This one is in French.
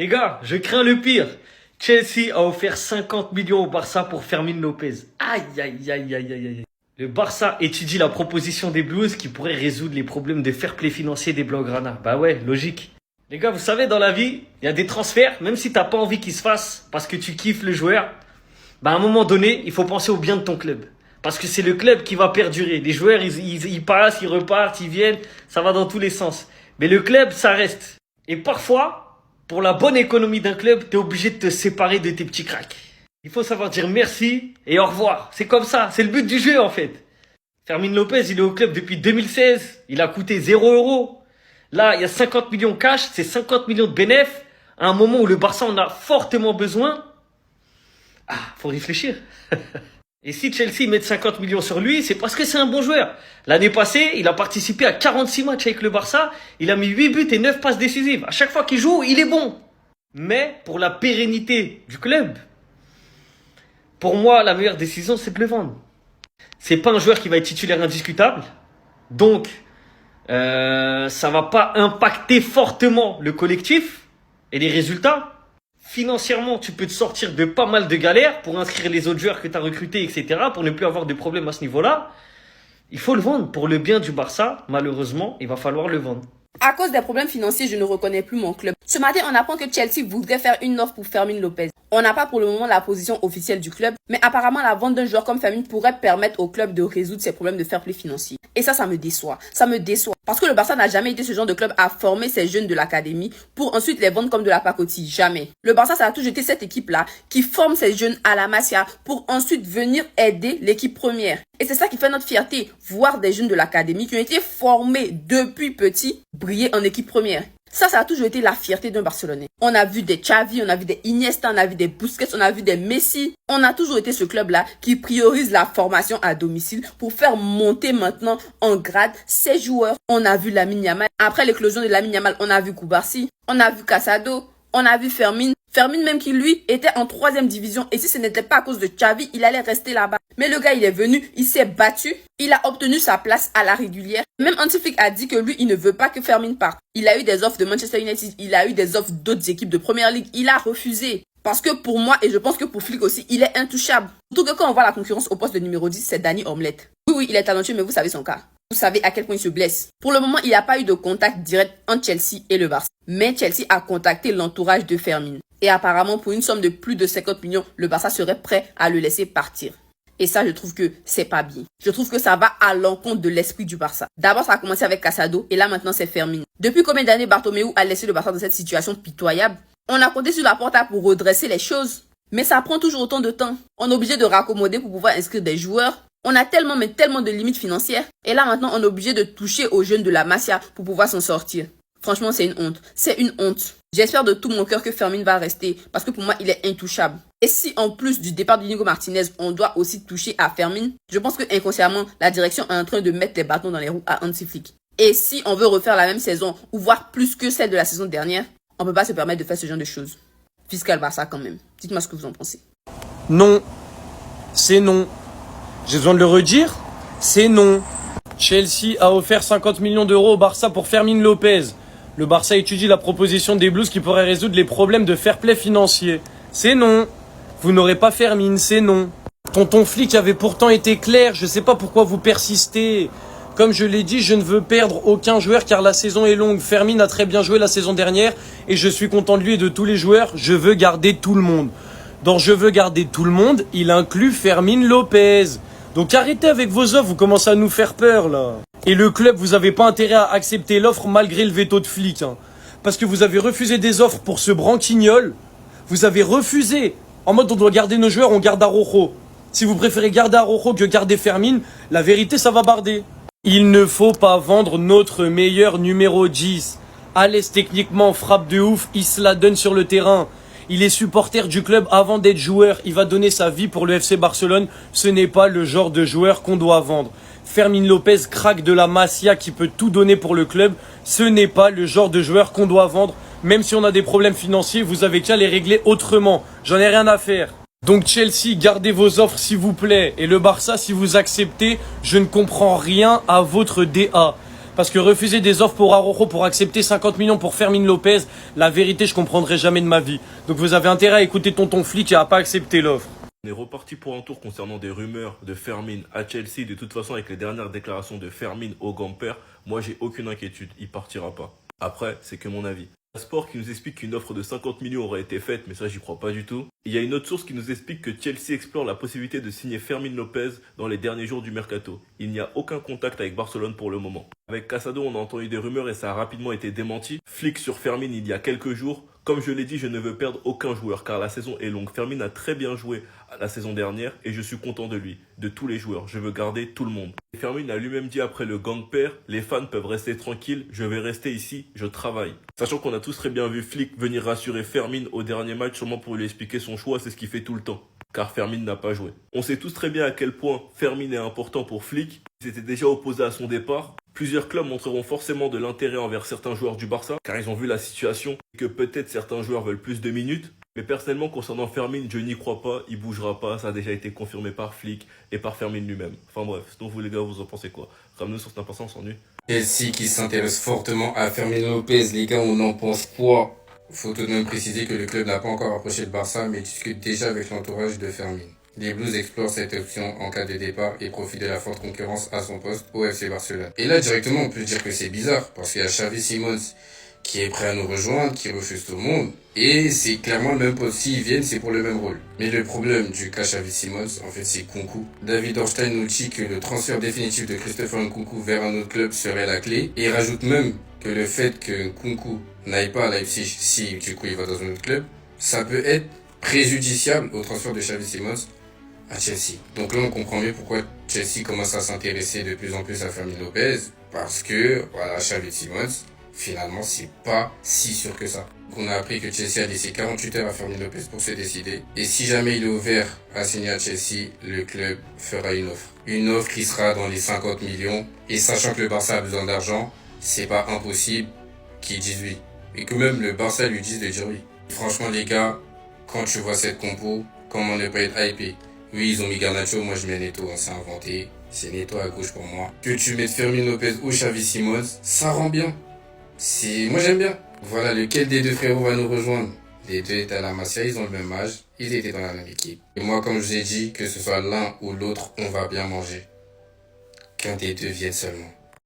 Les gars, je crains le pire. Chelsea a offert 50 millions au Barça pour Fermín López. Aïe, aïe, aïe, aïe, aïe, aïe. Le Barça étudie la proposition des Blues qui pourrait résoudre les problèmes de fair play financier des Blaugrana. Bah ouais, logique. Les gars, vous savez, dans la vie, il y a des transferts, même si t'as pas envie qu'ils se fassent, parce que tu kiffes le joueur, bah à un moment donné, il faut penser au bien de ton club. Parce que c'est le club qui va perdurer. Les joueurs, ils passent, ils repartent, ils viennent, ça va dans tous les sens. Mais le club, ça reste. Et parfois, pour la bonne économie d'un club, t'es obligé de te séparer de tes petits cracks. Il faut savoir dire merci et au revoir. C'est comme ça, c'est le but du jeu en fait. Fermín López, il est au club depuis 2016. Il a coûté 0 €. Là, il y a 50 millions cash, c'est 50 millions de bénéfices. À un moment où le Barça en a fortement besoin. Ah, faut réfléchir. Et si Chelsea met 50 millions sur lui, c'est parce que c'est un bon joueur. L'année passée, il a participé à 46 matchs avec le Barça. Il a mis 8 buts et 9 passes décisives. À chaque fois qu'il joue, il est bon. Mais pour la pérennité du club, pour moi, la meilleure décision, c'est de le vendre. C'est pas un joueur qui va être titulaire indiscutable. Donc, ça va pas impacter fortement le collectif et les résultats. Financièrement, tu peux te sortir de pas mal de galères pour inscrire les autres joueurs que tu as recrutés, etc. Pour ne plus avoir de problèmes à ce niveau-là. Il faut le vendre. Pour le bien du Barça, malheureusement, il va falloir le vendre. À cause des problèmes financiers, je ne reconnais plus mon club. Ce matin, on apprend que Chelsea voudrait faire une offre pour Fermín López. On n'a pas pour le moment la position officielle du club, mais apparemment la vente d'un joueur comme Fermín pourrait permettre au club de résoudre ses problèmes de fair play financier. Et ça me déçoit. Ça me déçoit. Parce que le Barça n'a jamais été ce genre de club à former ses jeunes de l'académie pour ensuite les vendre comme de la pacotille. Jamais. Le Barça, ça a toujours été cette équipe-là qui forme ses jeunes à la Masia pour ensuite venir aider l'équipe première. Et c'est ça qui fait notre fierté, voir des jeunes de l'académie qui ont été formés depuis petits briller en équipe première. Ça a toujours été la fierté d'un Barcelonais. On a vu des Xavi, on a vu des Iniesta, on a vu des Busquets, on a vu des Messi. On a toujours été ce club-là qui priorise la formation à domicile pour faire monter maintenant en grade ses joueurs. On a vu Lamine Yamal. Après l'éclosion de Lamine Yamal, on a vu Koubarsi, on a vu Casado, on a vu Fermín. Fermín même qui lui était en 3e division et si ce n'était pas à cause de Xavi, il allait rester là-bas. Mais le gars il est venu, il s'est battu, il a obtenu sa place à la régulière. Même Hansi Flick a dit que lui il ne veut pas que Fermín parte. Il a eu des offres de Manchester United, il a eu des offres d'autres équipes de Première Ligue, il a refusé. Parce que pour moi, et je pense que pour Flick aussi, il est intouchable. Surtout que quand on voit la concurrence au poste de numéro 10, c'est Dani Omelette. Oui, il est talentueux, mais vous savez son cas. Vous savez à quel point il se blesse. Pour le moment, il n'y a pas eu de contact direct entre Chelsea et le Barça. Mais Chelsea a contacté l'entourage de Fermín. Et apparemment, pour une somme de plus de 50 millions, le Barça serait prêt à le laisser partir. Et ça, je trouve que c'est pas bien. Je trouve que ça va à l'encontre de l'esprit du Barça. D'abord, ça a commencé avec Casado et là, maintenant, c'est Fermín. Depuis combien d'années Bartomeu a laissé le Barça dans cette situation pitoyable? On a compté sur la Porta pour redresser les choses. Mais ça prend toujours autant de temps. On est obligé de raccommoder pour pouvoir inscrire des joueurs. On a tellement, mais tellement de limites financières. Et là, maintenant, on est obligé de toucher aux jeunes de la Masia pour pouvoir s'en sortir. Franchement, c'est une honte. C'est une honte. J'espère de tout mon cœur que Fermín va rester parce que pour moi, il est intouchable. Et si en plus du départ d'Inigo Martinez, on doit aussi toucher à Fermín, je pense que inconsciemment, la direction est en train de mettre les bâtons dans les roues à Hansi Flick. Et si on veut refaire la même saison ou voire plus que celle de la saison dernière, on peut pas se permettre de faire ce genre de choses. Fiscal Barça quand même. Dites-moi ce que vous en pensez. Non. C'est non. J'ai besoin de le redire. C'est non. Chelsea a offert 50 millions d'euros au Barça pour Fermín López. Le Barça étudie la proposition des Blues qui pourrait résoudre les problèmes de fair play financier. C'est non. Vous n'aurez pas Fermín, c'est non. Tonton Flick avait pourtant été clair, je sais pas pourquoi vous persistez. Comme je l'ai dit, je ne veux perdre aucun joueur car la saison est longue. Fermín a très bien joué la saison dernière et je suis content de lui et de tous les joueurs. Je veux garder tout le monde. Dans je veux garder tout le monde, il inclut Fermín López. Donc arrêtez avec vos offres, vous commencez à nous faire peur là. Et le club, vous n'avez pas intérêt à accepter l'offre malgré le veto de Flick. Parce que vous avez refusé des offres pour ce branquignol. Vous avez refusé. En mode on doit garder nos joueurs, on garde Araujo. Si vous préférez garder Araujo que garder Fermín, la vérité ça va barder. Il ne faut pas vendre notre meilleur numéro 10. Alès techniquement frappe de ouf, il se la donne sur le terrain. Il est supporter du club avant d'être joueur. Il va donner sa vie pour le FC Barcelone. Ce n'est pas le genre de joueur qu'on doit vendre. Fermín López, crack de la Masia qui peut tout donner pour le club. Ce n'est pas le genre de joueur qu'on doit vendre. Même si on a des problèmes financiers, vous avez qu'à les régler autrement. J'en ai rien à faire. Donc Chelsea, gardez vos offres s'il vous plaît. Et le Barça, si vous acceptez, je ne comprends rien à votre DA. Parce que refuser des offres pour Araujo pour accepter 50 millions pour Fermin Lopez, la vérité, je comprendrai jamais de ma vie. Donc vous avez intérêt à écouter tonton flic et à pas accepter l'offre. On est reparti pour un tour concernant des rumeurs de Fermin à Chelsea. De toute façon, avec les dernières déclarations de Fermin au Gamper, moi j'ai aucune inquiétude, il partira pas. Après, c'est que mon avis. Sport qui nous explique qu'une offre de 50 millions aurait été faite, mais ça j'y crois pas du tout. Il y a une autre source qui nous explique que Chelsea explore la possibilité de signer Fermin Lopez dans les derniers jours du mercato. Il n'y a aucun contact avec Barcelone pour le moment. Avec Casado, on a entendu des rumeurs et ça a rapidement été démenti. Flic sur Fermin il y a quelques jours. Comme je l'ai dit, je ne veux perdre aucun joueur car la saison est longue. Fermin a très bien joué la saison dernière et je suis content de lui, de tous les joueurs. Je veux garder tout le monde. Et Fermin a lui-même dit après le Gamper, les fans peuvent rester tranquilles, je vais rester ici, je travaille. Sachant qu'on a tous très bien vu Flick venir rassurer Fermin au dernier match sûrement pour lui expliquer son choix, c'est ce qu'il fait tout le temps. Car Fermin n'a pas joué. On sait tous très bien à quel point Fermin est important pour Flick. Ils étaient déjà opposés à son départ. Plusieurs clubs montreront forcément de l'intérêt envers certains joueurs du Barça, car ils ont vu la situation et que peut-être certains joueurs veulent plus de minutes. Mais personnellement, concernant Fermin, je n'y crois pas, il bougera pas, ça a déjà été confirmé par Flick et par Fermin lui-même. Enfin bref, sinon vous les gars, vous en pensez quoi? Ramenez-nous sur cette impatience, on s'ennuie. Chelsea qui s'intéresse fortement à Fermin Lopez, les gars, on en pense quoi? Faut tout de même préciser que le club n'a pas encore approché le Barça, mais discute déjà avec l'entourage de Fermin. Les Blues explorent cette option en cas de départ et profitent de la forte concurrence à son poste au FC Barcelone. Et là, directement, on peut dire que c'est bizarre, parce qu'il y a Xavi Simons qui est prêt à nous rejoindre, qui refuse tout le monde, et c'est clairement le même poste. S'ils viennent, c'est pour le même rôle. Mais le problème du cas Xavi Simons, en fait, c'est Nkunku. David Ornstein nous dit que le transfert définitif de Christopher Nkunku vers un autre club serait la clé, et il rajoute même que le fait que Nkunku n'aille pas à Leipzig, si du coup il va dans un autre club, ça peut être préjudiciable au transfert de Xavi Simons à Chelsea. Donc là, on comprend mieux pourquoi Chelsea commence à s'intéresser de plus en plus à Fermin Lopez, parce que, voilà, Xavi Simons, finalement, c'est pas si sûr que ça. Donc on a appris que Chelsea a laissé 48 heures à Fermin Lopez pour se décider. Et si jamais il est ouvert à signer à Chelsea, le club fera une offre. Une offre qui sera dans les 50 millions. Et sachant que le Barça a besoin d'argent, c'est pas impossible qu'ils disent oui. Et que même le Barça lui dise de dire oui. Franchement, les gars, quand tu vois cette compo, comment ne pas être hypé? Oui, ils ont mis Garnacho, moi je mets Neto, hein, c'est inventé. C'est Neto à gauche pour moi. Que tu mettes Fermin Lopez ou Xavi Simons, ça rend bien. Moi j'aime bien. Voilà, lequel des deux frérots va nous rejoindre? Les deux étaient à la Masia, ils ont le même âge, ils étaient dans la même équipe. Et moi, comme je vous ai dit, que ce soit l'un ou l'autre, on va bien manger. Qu'un des deux vienne seulement.